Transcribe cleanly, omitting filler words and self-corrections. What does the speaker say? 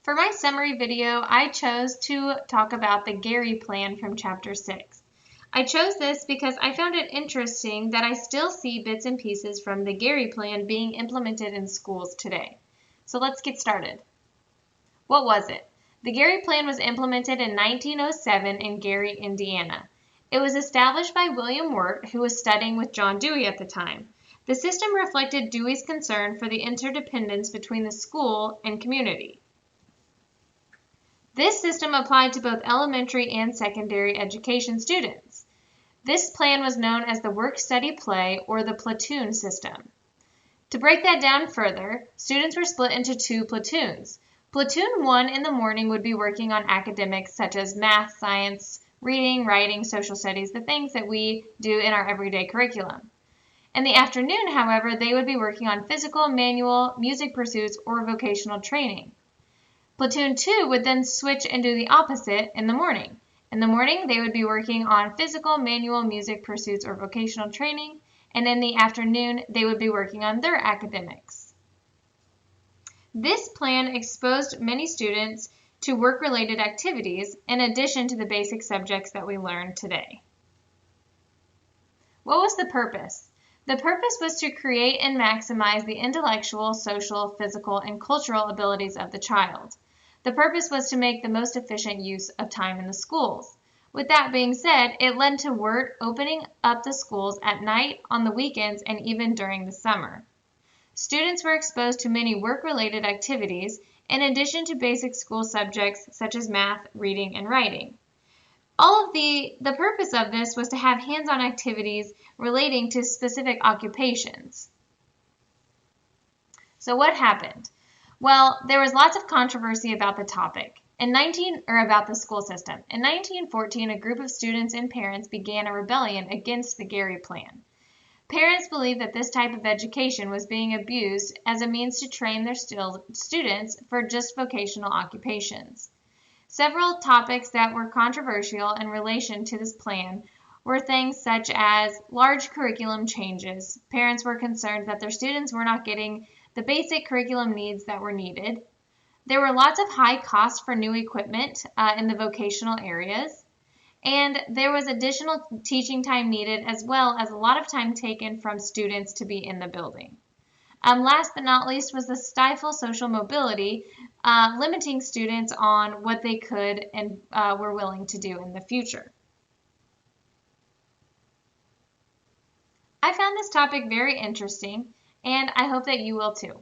For my summary video, I chose to talk about the Gary Plan from Chapter 6. I chose this because I found it interesting that I still see bits and pieces from the Gary Plan being implemented in schools today. So let's get started. What was it? The Gary Plan was implemented in 1907 in Gary, Indiana. It was established by William Wirt, who was studying with John Dewey at the time. The system reflected Dewey's concern for the interdependence between the school and community. This system applied to both elementary and secondary education students. This plan was known as the work-study-play or the platoon system. To break that down further, students were split into two platoons. Platoon 1 in the morning would be working on academics such as math, science, reading, writing, social studies, the things that we do in our everyday curriculum. In the afternoon, however, they would be working on physical, manual, music pursuits, or vocational training. Platoon 2 would then switch and do the opposite in the morning. In the morning, they would be working on physical, manual, music pursuits, or vocational training, and in the afternoon, they would be working on their academics. This plan exposed many students to work-related activities in addition to the basic subjects that we learn today. What was the purpose? The purpose was to create and maximize the intellectual, social, physical, and cultural abilities of the child. The purpose was to make the most efficient use of time in the schools. With that being said, it led to Wirt opening up the schools at night, on the weekends, and even during the summer. Students were exposed to many work-related activities in addition to basic school subjects such as math, reading, and writing. The purpose of this was to have hands-on activities relating to specific occupations. So what happened? Well, there was lots of controversy about the topic. About the school system. In 1914, a group of students and parents began a rebellion against the Gary Plan. Parents believed that this type of education was being abused as a means to train their students for just vocational occupations. Several topics that were controversial in relation to this plan were things such as large curriculum changes. Parents were concerned that their students were not getting the basic curriculum needs that were needed. There were lots of high costs for new equipment in the vocational areas. And there was additional teaching time needed, as well as a lot of time taken from students to be in the building. Last but not least was the stifle social mobility, limiting students on what they could and were willing to do in the future. I found this topic very interesting, and I hope that you will too.